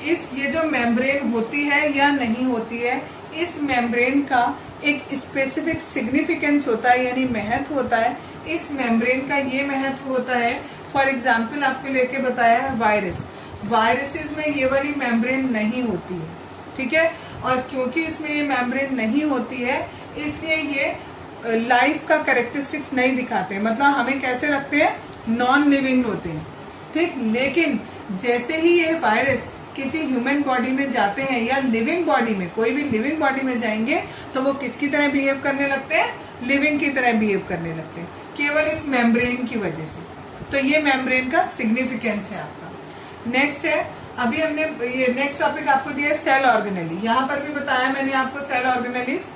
ये जो मेम्ब्रेन होती है या नहीं होती है, इस मेम्ब्रेन का एक स्पेसिफिक सिग्निफिकेंस होता है, यानी महत्व होता है। इस मेम्ब्रेन का ये महत्व होता है, फॉर एग्जाम्पल आपको लेके बताया है वायरस। वायरसेस में ये वाली मेम्ब्रेन नहीं होती है। ठीक है, और क्योंकि इसमें ये मेम्ब्रेन नहीं होती है इसलिए ये लाइफ का कैरेक्टरिस्टिक्स नहीं दिखाते, मतलब हमें कैसे रखते हैं, नॉन लिविंग होते हैं। ठीक, लेकिन जैसे ही ये वायरस किसी ह्यूमन बॉडी में जाते हैं या लिविंग बॉडी में, कोई भी लिविंग बॉडी में जाएंगे तो वो किसकी तरह बिहेव करने लगते हैं, लिविंग की तरह बिहेव करने लगते हैं, केवल इस मेम्ब्रेन की वजह से। तो ये मेम्ब्रेन का सिग्निफिकेंस है आपका। नेक्स्ट है, अभी हमने ये नेक्स्ट टॉपिक आपको दिया है सेल ऑर्गेनेली। यहाँ पर भी बताया मैंने आपको सेल ऑर्गेनेलीज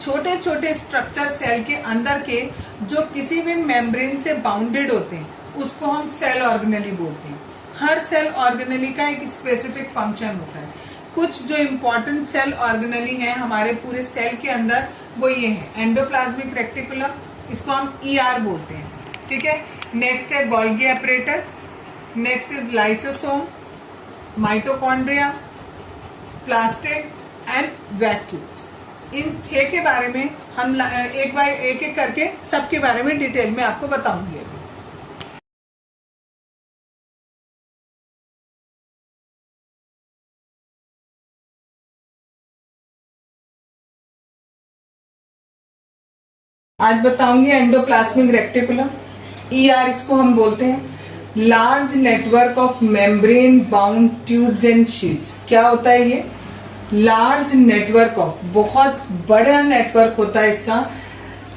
छोटे छोटे स्ट्रक्चर सेल के अंदर के जो किसी भी मेम्ब्रेन से बाउंडेड होते हैं उसको हम सेल ऑर्गेनेली बोलते हैं। हर सेल ऑर्गेनेली का एक स्पेसिफिक फंक्शन होता है। कुछ जो इम्पोर्टेंट सेल ऑर्गेनेली हैं हमारे पूरे सेल के अंदर वो ये है, एंडोप्लाज्मिक रेटिकुलम, इसको हम ER बोलते हैं। ठीक है, नेक्स्ट है Golgi apparatus, next is lysosome, mitochondria, plastid and vacuoles. इन 6 के बारे में हम एक बार एक एक करके सबके बारे में डिटेल में आपको बताऊंगी। आज बताऊंगी एंडोप्लाज्मिक रेटिकुलम, ER इसको हम बोलते हैं। Large network of membrane bound tubes and sheets. क्या होता है ये, लार्ज नेटवर्क ऑफ, बहुत बड़ा नेटवर्क होता है इसका।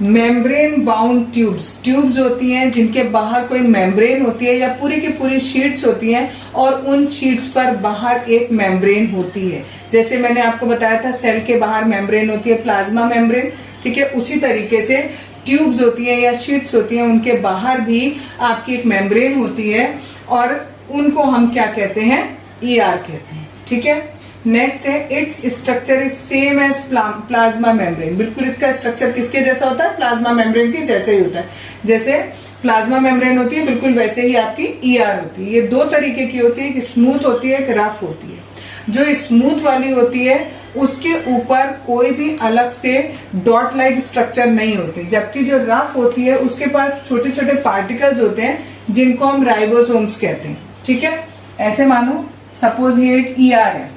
मेम्ब्रेन बाउंड ट्यूब्स होती हैं जिनके बाहर कोई मेम्ब्रेन होती है या पूरी की पूरी शीट्स होती हैं और उन शीट्स पर बाहर एक मेम्ब्रेन होती है। जैसे मैंने आपको बताया था सेल के बाहर मेम्ब्रेन होती है, प्लाज्मा मेम्ब्रेन। ठीक है, उसी तरीके से ट्यूब्स होती हैं या शीट्स होती हैं, उनके बाहर भी आपकी एक मेम्ब्रेन होती है और उनको हम क्या कहते हैं, ER कहते हैं। ठीक है, नेक्स्ट है, its structure is same as plasma membrane. बिल्कुल इसका स्ट्रक्चर किसके जैसा होता है, प्लाज्मा मेम्ब्रेन के जैसे ही होता है। जैसे प्लाज्मा मेम्ब्रेन होती है बिल्कुल वैसे ही आपकी ER होती है। ये 2 तरीके की होती है, एक स्मूथ होती है, एक रफ होती है। जो स्मूथ वाली होती है उसके ऊपर कोई भी अलग से डॉट लाइक स्ट्रक्चर नहीं होते, जबकि जो रफ होती है उसके पास छोटे छोटे पार्टिकल्स होते हैं जिनको हम राइबोसोम्स कहते हैं। ठीक है, ऐसे मानो सपोज ये एक ER है,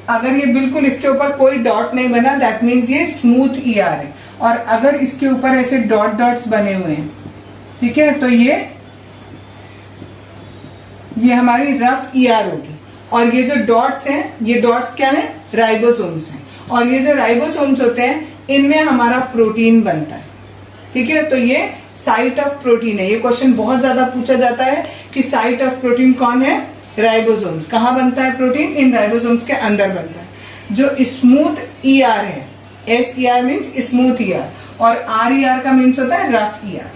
अगर ये बिल्कुल इसके ऊपर कोई डॉट नहीं बना दैट मीन्स ये स्मूथ ER है, और अगर इसके ऊपर ऐसे डॉट्स बने हुए हैं, ठीक है, तो ये हमारी रफ ER होगी। और ये जो डॉट्स हैं, ये डॉट्स क्या है, राइबोसोम्स हैं, और ये जो राइबोसोम्स होते हैं इनमें हमारा प्रोटीन बनता है। ठीक है, तो ये साइट ऑफ प्रोटीन है। ये क्वेश्चन बहुत ज्यादा पूछा जाता है कि साइट ऑफ प्रोटीन कौन है, राइबोसोम्स। कहाँ बनता है प्रोटीन, इन राइबोसोम्स के अंदर बनता है। जो स्मूथ ER है, SER मीन्स स्मूथ ER और RER का मीन्स होता है rough ER।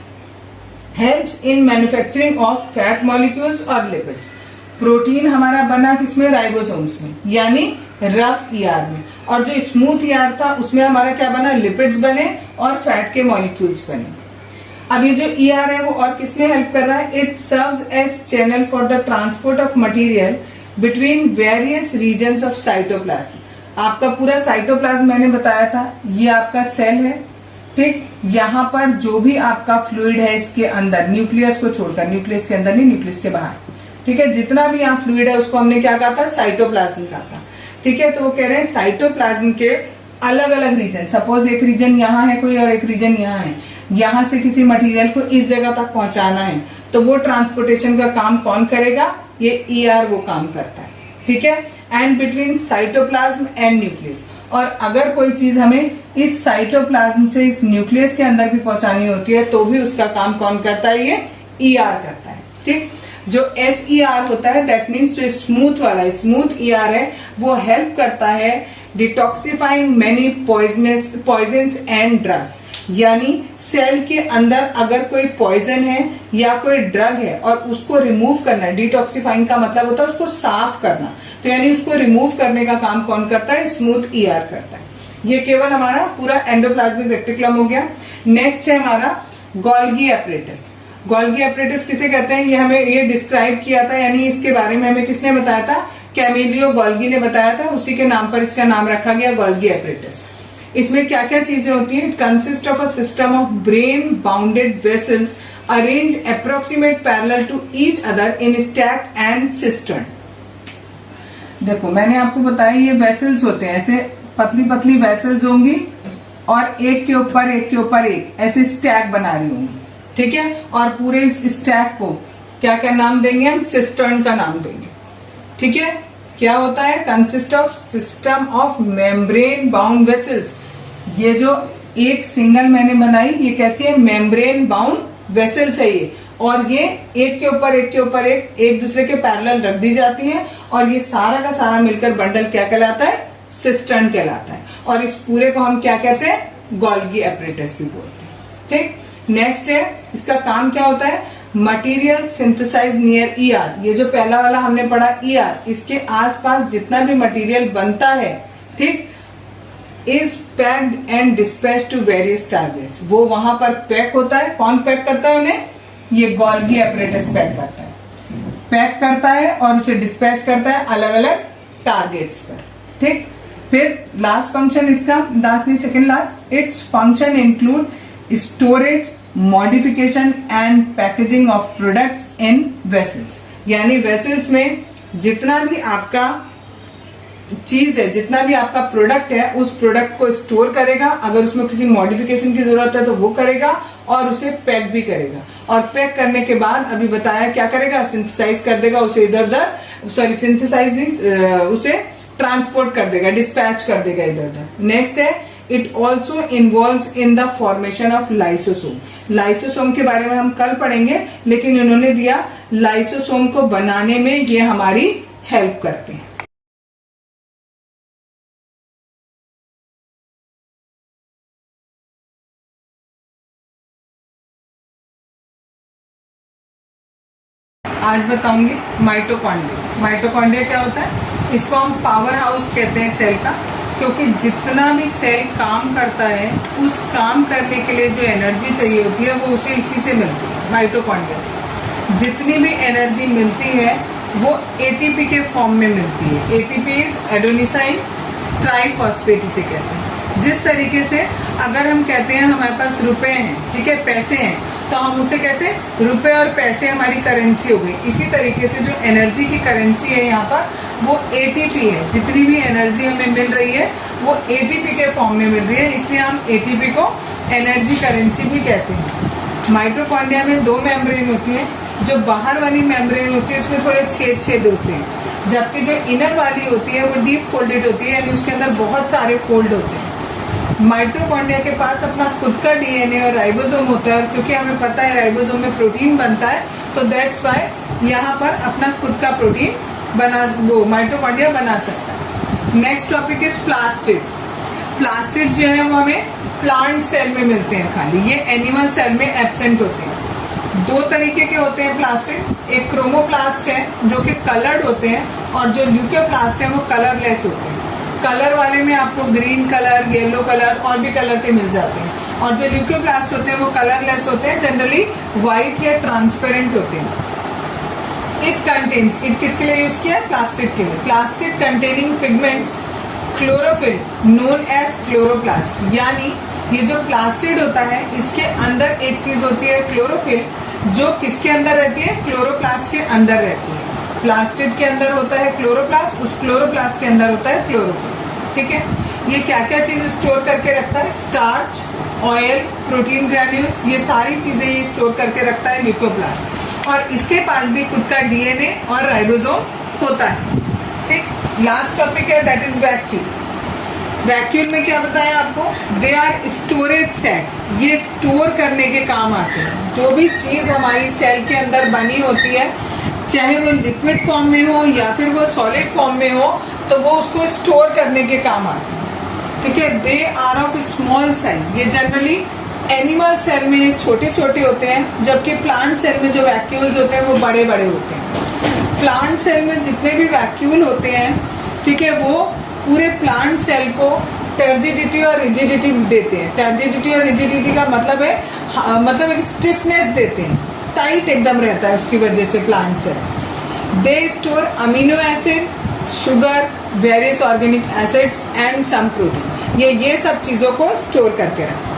Helps in manufacturing of fat molecules और लिपिड्स। प्रोटीन हमारा बना किसमें, राइबोसोम्स में, यानी रफ ER में। और जो स्मूथ ER था उसमें हमारा क्या बना, लिपिड्स बने और फैट के मॉलिक्यूल्स बने। अब ये जो ER है वो और किसमें हेल्प कर रहा है, it serves as channel for the transport of material between various regions of cytoplasm. आपका पूरा साइटोप्लाज्म मैंने बताया था, ये आपका सेल है। ठीक, यहाँ पर जो भी आपका फ्लूइड है इसके अंदर, न्यूक्लियस को छोड़कर, न्यूक्लियस के अंदर नहीं, न्यूक्लियस के बाहर, ठीक है, जितना भी यहाँ फ्लूइड है उसको हमने क्या कहा था, साइटोप्लाज्म कहा था। ठीक है, तो वो कह रहे हैं साइटोप्लाज्म के अलग अलग रीजन, सपोज एक रीजन यहाँ है कोई और एक रीजन यहाँ है, यहाँ से किसी मटेरियल को इस जगह तक पहुंचाना है, तो वो ट्रांसपोर्टेशन का काम कौन करेगा, ये ईआर वो काम करता है। ठीक है, and between cytoplasm and nucleus, और अगर कोई चीज हमें इस साइटोप्लाज्म से इस न्यूक्लियस के अंदर भी पहुंचानी होती है तो भी उसका काम कौन करता है, ये ईआर करता है। ठीक, जो SER होता है दैट मीन्स जो स्मूथ वाला स्मूथ ER है वो हेल्प करता है detoxifying many poisons and drugs, यानी सेल के अंदर अगर कोई पॉइजन है या कोई ड्रग है और उसको रिमूव करना है, डिटॉक्सिफाइंग का मतलब होता है उसको साफ करना, तो यानी उसको रिमूव करने का काम कौन करता है, स्मूथ ER करता है। ये केवल हमारा पूरा एंडोप्लाज्मिक रेटिकुलम हो गया। नेक्स्ट है हमारा गोल्गी एपरेटस। गोल्गी एपरेटस किसे कहते हैं, ये हमें ये डिस्क्राइब किया था, यानी इसके बारे में हमें किसने बताया था, कैमिलियो गोल्गी ने बताया था, उसी के नाम पर इसका नाम रखा गया गोल्गी एपरेटस। इसमें क्या क्या चीजें होती हैं, it consist of a system of brain bounded vessels arrange approximate parallel to each other in stack and cistern. देखो मैंने आपको बताया ये वेसल्स होते हैं, ऐसे पतली पतली वेसल्स होंगी और एक के ऊपर एक के ऊपर एक ऐसे स्टैक बना रही होंगी। ठीक है, और पूरे इस स्टैक को क्या क्या नाम देंगे हम, सिस्टर्न का नाम देंगे। ठीक है, क्या होता है, consist of system of membrane bound vessels. ये जो एक सिंगल मैंने बनाई ये कैसी है, मेम्ब्रेन बाउंड वेसल्स है ये, और ये एक के ऊपर एक के ऊपर एक दूसरे के पैरेलल रख दी जाती है, और ये सारा का सारा मिलकर बंडल क्या कहलाता है, सिस्टर्न कहलाता है, और इस पूरे को हम क्या कहते हैं, गोल्गी एपरेटस भी बोलते हैं। ठीक, नेक्स्ट है इसका काम क्या होता है, मटेरियल सिंथेसाइज नियर ER। ये जो पहला वाला हमने पढ़ा ER, इसके आसपास जितना भी मटेरियल बनता है, ठीक, is packed and dispatch to various targets. वो वहां पर पैक होता है, कौन पैक करता है उन्हें, ये गोल्गी एपरेटस पैक करता है, पैक करता है और उसे डिस्पैच करता है अलग अलग टारगेट्स पर। ठीक, फिर लास्ट फंक्शन इसका, लास्ट नहीं second last, its function include storage, modification and packaging of products in vessels. यानी वेसल्स में जितना भी आपका चीज है, जितना भी आपका प्रोडक्ट है, उस प्रोडक्ट को स्टोर करेगा, अगर उसमें किसी मॉडिफिकेशन की जरूरत है तो वो करेगा, और उसे पैक भी करेगा, और पैक करने के बाद अभी बताया क्या करेगा, सिंथेसाइज कर देगा उसे इधर उधर, सॉरी सिंथेसाइज नहीं, उसे ट्रांसपोर्ट कर देगा, डिस्पैच कर देगा इधर उधर। नेक्स्ट है it also involves in the formation of lysosome. Lysosome के बारे में हम कल पढ़ेंगे, लेकिन इन्होंने दिया लाइसोसोम को बनाने में ये हमारी हेल्प करते हैं। आज बताऊंगी माइटोकॉन्ड्रिया। माइटोकॉन्ड्रिया क्या होता है, इसको हम पावर हाउस कहते हैं सेल का, क्योंकि जितना भी सेल काम करता है उस काम करने के लिए जो एनर्जी चाहिए होती है वो उसे इसी से मिलती है, माइटोकॉन्ड्रिया से। जितनी भी एनर्जी मिलती है वो एटीपी के फॉर्म में मिलती है। एटीपी इज एडेनोसिन ट्राइफॉस्फेट इसे कहते हैं। जिस तरीके से अगर हम कहते हैं हमारे पास रुपए हैं, ठीक है, पैसे हैं, तो हम उसे कैसे, रुपए और पैसे हमारी करेंसी हो गई। इसी तरीके से जो एनर्जी की करेंसी है यहाँ पर वो एटीपी है। जितनी भी एनर्जी हमें मिल रही है वो एटीपी के फॉर्म में मिल रही है, इसलिए हम एटीपी को एनर्जी करेंसी भी कहते हैं। माइटोकॉन्ड्रिया में दो मेम्ब्रेन होती है, जो बाहर वाली मेम्ब्रेन होती है उसमें थोड़े छेद छेद होते हैं, जबकि जो इनर वाली होती है वो डीप फोल्डेड होती है, यानी उसके अंदर बहुत सारे फोल्ड होते हैं। माइटोकॉन्ड्रिया के पास अपना खुद का डीएनए और राइबोसोम होता है, और क्योंकि हमें पता है राइबोसोम में प्रोटीन बनता है, तो दैट्स वाई यहाँ पर अपना खुद का प्रोटीन वो माइटोकॉन्ड्रिया बना सकता है। Next topic is plastids. Plastids जो है वो हमें प्लांट सेल में मिलते हैं खाली, ये एनिमल सेल में एब्सेंट होते हैं। दो तरीके के होते हैं प्लास्टिड, एक क्रोमोप्लास्ट है जो कि कलर्ड होते हैं, और जो ल्यूकोप्लास्ट है वो कलरलेस होते हैं। कलर वाले में आपको ग्रीन कलर, येलो कलर और भी कलर के मिल जाते हैं, और जो ल्यूकोप्लास्ट होते हैं वो कलरलेस होते हैं, जनरली व्हाइट या ट्रांसपेरेंट होते हैं। इट कंटेन्स, इट किसके लिए यूज किया है, प्लास्टिड के लिए। Plastid containing pigments chlorophyll known as chloroplast. यानी ये जो प्लास्टिड होता है इसके अंदर एक चीज होती है क्लोरोफिल, जो किसके अंदर रहती है, क्लोरोप्लास्ट के अंदर रहती है। प्लास्टिड के अंदर होता है क्लोरोप्लास्ट, उस क्लोरोप्लास्ट के अंदर होता है क्लोरोफिल। ठीक है, ये क्या क्या चीज स्टोर करके रखता है? स्टार्च, ऑयल, प्रोटीन ग्रैन्यूल्स, ये सारी चीजें ये स्टोर करके रखता है म्यूकोप्लास्ट। और इसके पास भी खुद का डीएनए और राइबोसोम होता है। ठीक, लास्ट टॉपिक है दैट इज वैक्यूल। वैक्यूल में क्या बताया आपको? दे आर स्टोरेज सेट, ये स्टोर करने के काम आते हैं। जो भी चीज हमारी सेल के अंदर बनी होती है, चाहे वो लिक्विड फॉर्म में हो या फिर वो सॉलिड फॉर्म में हो, तो वो उसको स्टोर करने के काम आते हैं। ठीक है, they are of small size. ये जनरली एनिमल सेल में छोटे छोटे होते हैं, जबकि प्लांट सेल में जो वैक्यूल्स होते हैं वो बड़े बड़े होते हैं। प्लांट सेल में जितने भी वैक्यूल होते हैं, ठीक है, वो पूरे प्लांट सेल को टर्जिडिटी और रिजिडिटी देते हैं। टर्जिडिटी और रिजिडिटी का मतलब है मतलब एक स्टिफनेस देते हैं, टाइट एकदम रहता है उसकी वजह से plant cell. They store amino acid, sugar, various organic acids and some protein. ये सब चीजों को स्टोर करके रखते हैं।